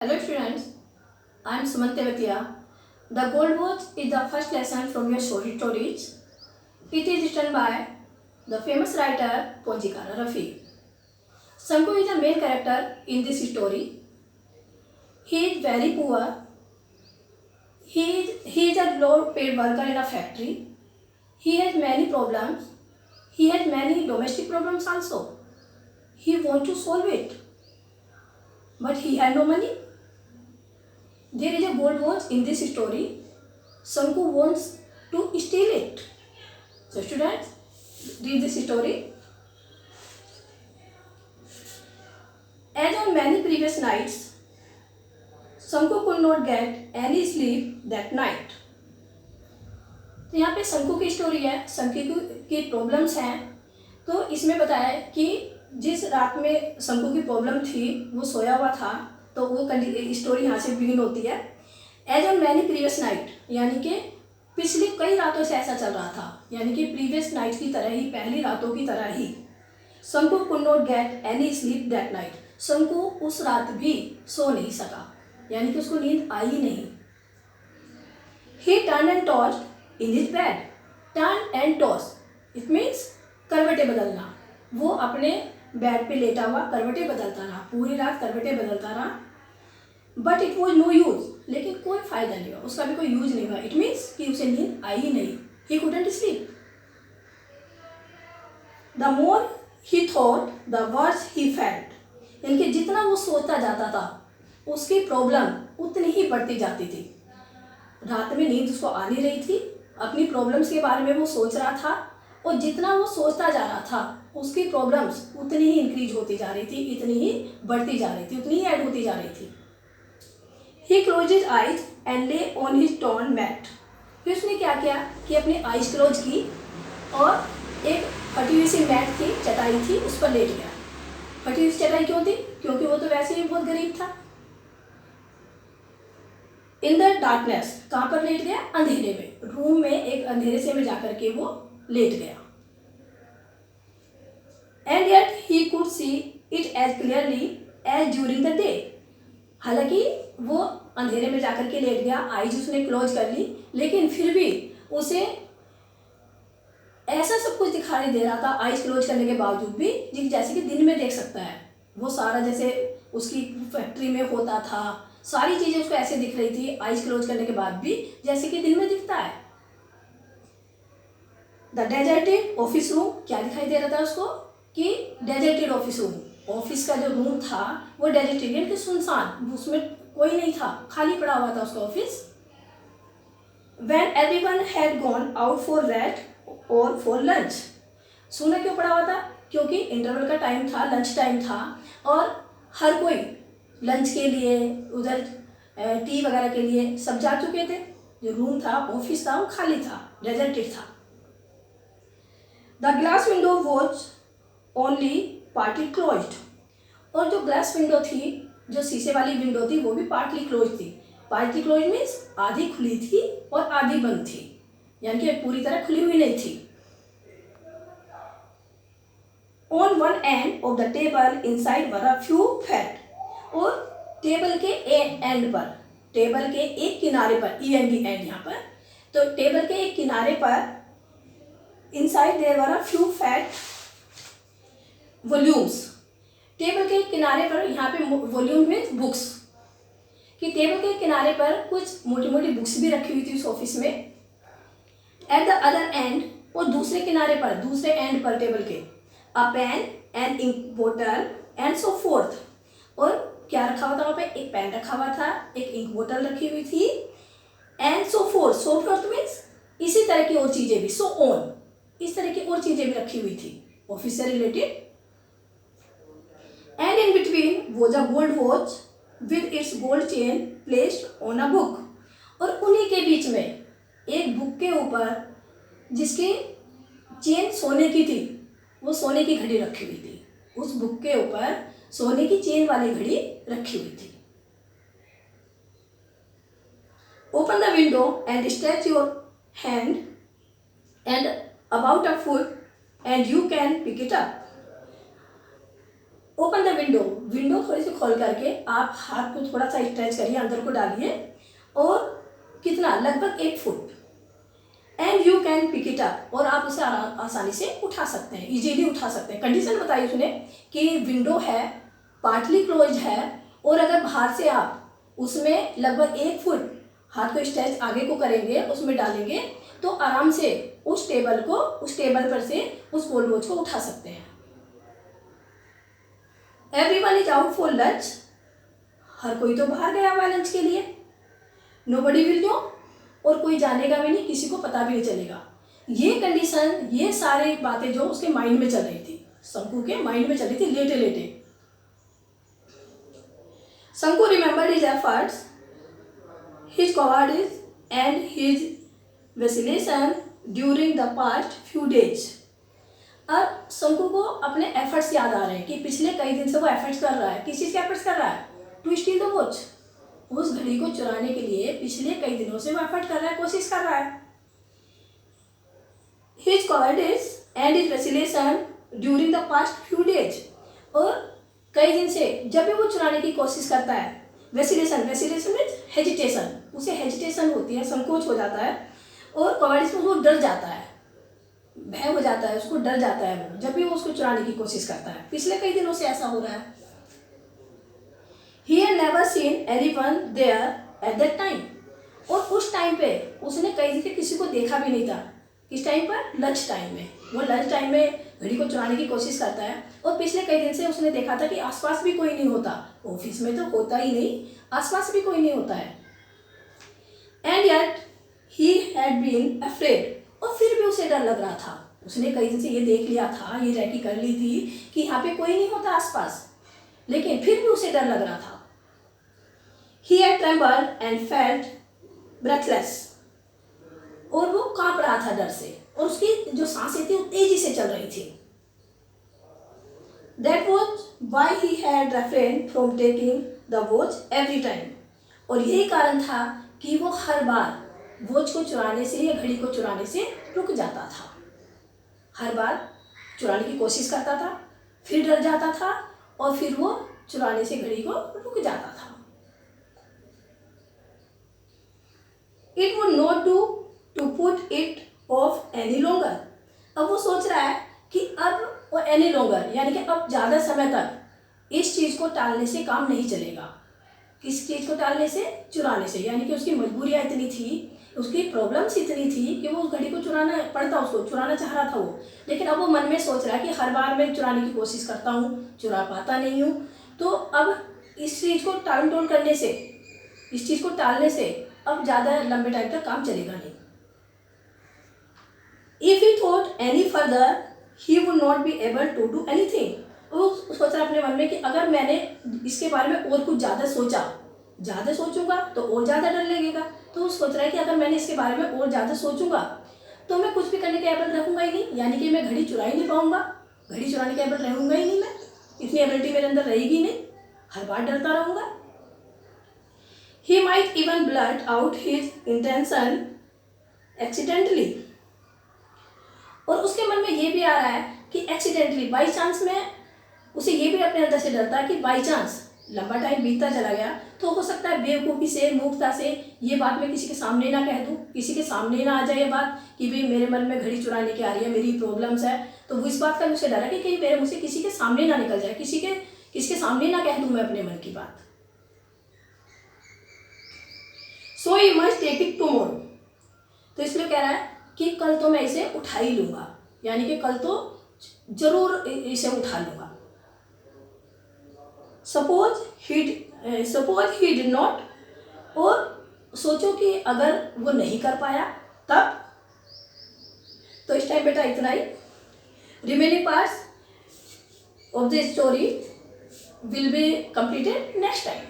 Hello students, I am Suman Tevatia. The Gold Watch is the first lesson from your stories. It is written by the famous writer Ponjikara Rafi. Sanku is the main character in this story. He is very poor. He is a low paid worker in a factory. He has many problems. He has many domestic problems also. He wants to solve it. But he had no money. There is a gold watch in this story. Sanku wants to steal it. So students, read this story. As on many previous nights, Sanku could not get any sleep that night. तो यहाँ पे शंकु की story है, शंकु की problems हैं. तो इसमें बताया है कि जिस रात में शंकु की प्रॉब्लम थी वो सोया हुआ था. तो वो स्टोरी यहाँ से बिगिन होती है. As on many previous night, यानी कि पिछली कई रातों से ऐसा चल रहा था, यानी कि प्रीवियस नाइट की तरह ही, पहली रातों की तरह ही. शंकु could not get any sleep that night. शंकु उस रात भी सो नहीं सका, यानी कि उसको नींद आई ही नहीं. ही turn and tossed in his bed. Turn and toss it means करवटें बदलना. वो अपने बेड पे लेटा हुआ करवटें बदलता रहा, पूरी रात करवटें बदलता रहा. But it was no use, लेकिन कोई फायदा नहीं हुआ, उसका भी कोई यूज नहीं हुआ. इट मीन्स कि उसे नींद आई ही नहीं. He couldn't sleep. The more he thought the worse he felt. यानी कि जितना वो सोचता जाता था उसकी प्रॉब्लम उतनी ही बढ़ती जाती थी. रात में नींद उसको आ नहीं रही थी, अपनी प्रॉब्लम्स के बारे में वो सोच रहा था, और जितना वो सोचता जा रहा था उसकी प्रॉब्लम्स उतनी ही इंक्रीज होती जा रही थी, इतनी ही बढ़ती जा रही थी, उतनी ही ऐड होती जा रही थी. ही क्लोज हिज आइज एंड ले ऑन हिज टॉर्न मैट. फिर उसने क्या किया कि अपनी आइज क्लोज की और एक फटी हुई सी मैट थी, चटाई थी, उस पर लेट गया. फटी हुई चटाई क्यों थी? क्योंकि वो तो वैसे ही बहुत गरीब था. इन द डार्कनेस, कहाँ पर लेट गया? अंधेरे में. रूम में एक अंधेरे से में जाकर के वो लेट गया. And yet he could see it as clearly as during the day. हालांकि वो अंधेरे में जाकर के लेट गया, आईज उसने क्लोज कर ली, लेकिन फिर भी उसे ऐसा सब कुछ दिखाई दे रहा था आईज क्लोज करने के बावजूद भी, जैसे कि दिन में देख सकता है. वो सारा जैसे उसकी फैक्ट्री में होता था, सारी चीज़ें उसको ऐसे दिख रही थी आईज क्लोज करने के बाद भी, जैसे कि दिन में दिखता है. द डेजर्टेड ऑफिस रूम, क्या दिखाई दे रहा था उसको? कि डेजर्टेड ऑफिस रूम, ऑफिस का जो रूम था वो डेजर्टेड यानी कि सुनसान, उसमें कोई नहीं था, खाली पड़ा हुआ था उसका office. When everyone had gone out for rest or for lunch. सोना क्यों पड़ा हुआ था? क्योंकि इंटरवल का टाइम था, लंच टाइम था, और हर कोई लंच के लिए, उधर टी वगैरह के लिए सब जा चुके थे. जो रूम था, ऑफिस था, वो खाली था, डेजर्टेड था. The glass window was only partly closed. और जो ग्लास विंडो थी, जो शीशे वाली विंडो थी, वो भी पार्टली क्लोज थी. पार्टली क्लोज मीन्स आधी खुली थी और आधी बंद थी, यानी कि पूरी तरह खुली हुई नहीं थी. On one end of the table inside were a few fat. और टेबल के एंड पर, टेबल के एक किनारे पर, ई एंड डी एंड यहाँ पर, तो टेबल के एक किनारे पर inside there were a few fat volumes. Table के किनारे पर, यहाँ पे वॉल्यूम मीन्स बुक्स, कि टेबल के किनारे पर कुछ मोटी मोटी बुक्स भी रखी हुई थी उस ऑफिस में. एट द अदर एंड, और दूसरे किनारे पर, दूसरे एंड पर टेबल के, अ पेन एंड इंक बोतल एंड सो फोर्थ. और क्या रखा हुआ था वहाँ पे? एक पेन रखा हुआ था, एक इंक बोतल रखी हुई थी, and so fourth. So fourth means इसी तरह की और चीज़ें भी, सो ऑन, इस तरह की और चीज़ें भी रखी हुई थी ऑफिस से related. And in between was a gold watch with its gold chain placed on a book. और उन्हीं के बीच में एक बुक के ऊपर, जिसकी चेन सोने की थी, वो सोने की घड़ी रखी हुई थी. उस बुक के ऊपर सोने की चेन वाली घड़ी रखी हुई थी. Open the window and stretch your hand and about a foot and you can pick it up. Open the window, window थोड़ी सी खोल करके आप हाथ को थोड़ा सा स्ट्रेच करिए, अंदर को डालिए और कितना, लगभग 1 foot, and you can pick it up, और आप उसे आसानी से उठा सकते हैं, इजीली उठा सकते हैं। कंडीशन बताई उसने कि विंडो है, पार्टली क्लोज है, और अगर बाहर से आप उसमें लगभग 1 फुट हाथ को स्ट्रेच आगे को करेंगे, उसमें डालेंगे, तो आराम से उस टेबल पर से उस गोल बोझ को उठा सकते हैं। Everyone is out for lunch, हर कोई तो बाहर गया हुआ है लंच के लिए। नोबडी विल नो, और कोई जानेगा भी नहीं, किसी को पता भी नहीं चलेगा। ये कंडीशन, ये सारी बातें जो उसके माइंड में चल रही थी, शंकु के माइंड में चल रही थी लेटे लेटे। शंकु remembered his efforts, his cowardice and his vacillation during the past few days। अब शंकु को अपने एफर्ट्स याद आ रहे हैं कि पिछले कई दिन से वो एफर्ट्स कर रहा है। किस चीज़ के एफर्ट्स कर रहा है? टू स्टील द वॉच, उस घड़ी को चुराने के लिए पिछले कई दिनों से वो एफर्ट कर रहा है, कोशिश कर रहा है। His cowardice and his vacillation during the past few days, और कई दिन से जब भी वो चुराने की कोशिश करता है, वैसिलेशन मीन्स हेजिटेशन, उसे हेजिटेशन होती है, संकोच हो जाता है, और कॉवर्डिस में वो डर जाता है, भय हो जाता है, उसको डर जाता है वो, जब भी वो उसको चुराने की कोशिश करता है। पिछले कई दिनों से ऐसा हो रहा है। He had never seen anyone there at that time, और उस टाइम पे उसने कई दिन से किसी को देखा भी नहीं था। किस टाइम पर? लंच टाइम में। वो लंच टाइम में घड़ी को चुराने की कोशिश करता है, और पिछले कई दिन से उसने देखा था कि आसपास भी कोई नहीं होता, ऑफिस में तो होता ही नहीं, आसपास भी कोई नहीं होता है। And yet he had been afraid, और फिर भी उसे डर लग रहा था। उसने कई दिन से ये देख लिया था, ये रेकी कर ली थी कि यहाँ पे कोई नहीं होता आसपास, लेकिन फिर भी उसे डर लग रहा था। He had trembled and felt breathless, और वो कांप रहा था डर से, और उसकी जो सांसें थी वो तेजी से चल रही थी। That was why he had refrained from taking the watch every time, और यही कारण था कि वो हर बार वॉच को चुराने से या घड़ी को चुराने से रुक जाता था। हर बार चुराने की कोशिश करता था, फिर डर जाता था, और फिर वो चुराने से घड़ी को रुक जाता था। It would not do to put it off any longer, अब वो सोच रहा है कि अब वो एनी लॉन्गर, यानी कि अब ज़्यादा समय तक इस चीज़ को टालने से काम नहीं चलेगा। किस चीज़ को टालने से? चुराने से। यानी कि उसकी मजबूरियाँ इतनी थी, उसकी प्रॉब्लम्स इतनी थी कि वो उस घड़ी को चुराना पड़ता, उसको चुराना चाह रहा था वो, लेकिन अब वो मन में सोच रहा है कि हर बार मैं चुराने की कोशिश करता हूँ, चुरा पाता नहीं हूँ, तो अब इस चीज़ को टाल टोल करने से, इस चीज़ को टालने से अब ज़्यादा लंबे टाइम तक काम चलेगा नहीं। If he thought any further, he would not be able to do anything। वो सोच रहा अपने मन में कि अगर मैंने इसके बारे में और कुछ ज़्यादा सोचूंगा तो और ज़्यादा डर लगेगा। तो वो सोच रहा है कि अगर मैंने इसके बारे में और ज़्यादा सोचूंगा तो मैं कुछ भी करने के एबल रहूँगा ही नहीं, यानी कि मैं घड़ी चुरा ही नहीं पाऊँगा, घड़ी चुराने के एबल रहूँगा ही नहीं, मैं इतनी एबिलिटी मेरे अंदर रहेगी नहीं, हर बार डरता रहूँगा। He might even blurt out his intention accidentally, और उसके मन में ये भी आ रहा है कि एक्सीडेंटली, बाई चांस में, उसे ये भी अपने अंदर से डरता है कि बाई चांस लंबा टाइम बीतता चला गया तो हो सकता है बेवकूफ़ी से, मूर्खता से ये बात मैं किसी के सामने ना कह दूँ, किसी के सामने ना आ जाए ये बात कि भाई मेरे मन में घड़ी चुराने की आ रही है, मेरी प्रॉब्लम्स है, तो वो इस बात का मुझे डर है कि कहीं मेरे मुझसे किसी के सामने ना निकल जाए, किसी के सामने ना कह दूँ मैं अपने मन की बात। So he must take it tomorrow, तो इसलिए कह रहा है कि कल तो मैं इसे उठा ही लूँगा, यानी कि कल तो जरूर इसे उठा लूँगा। सपोज ही डिड नॉट, और सोचो कि अगर वो नहीं कर पाया तब, तो इस टाइम बेटा इतना ही। Remaining parts of the story will be completed next time.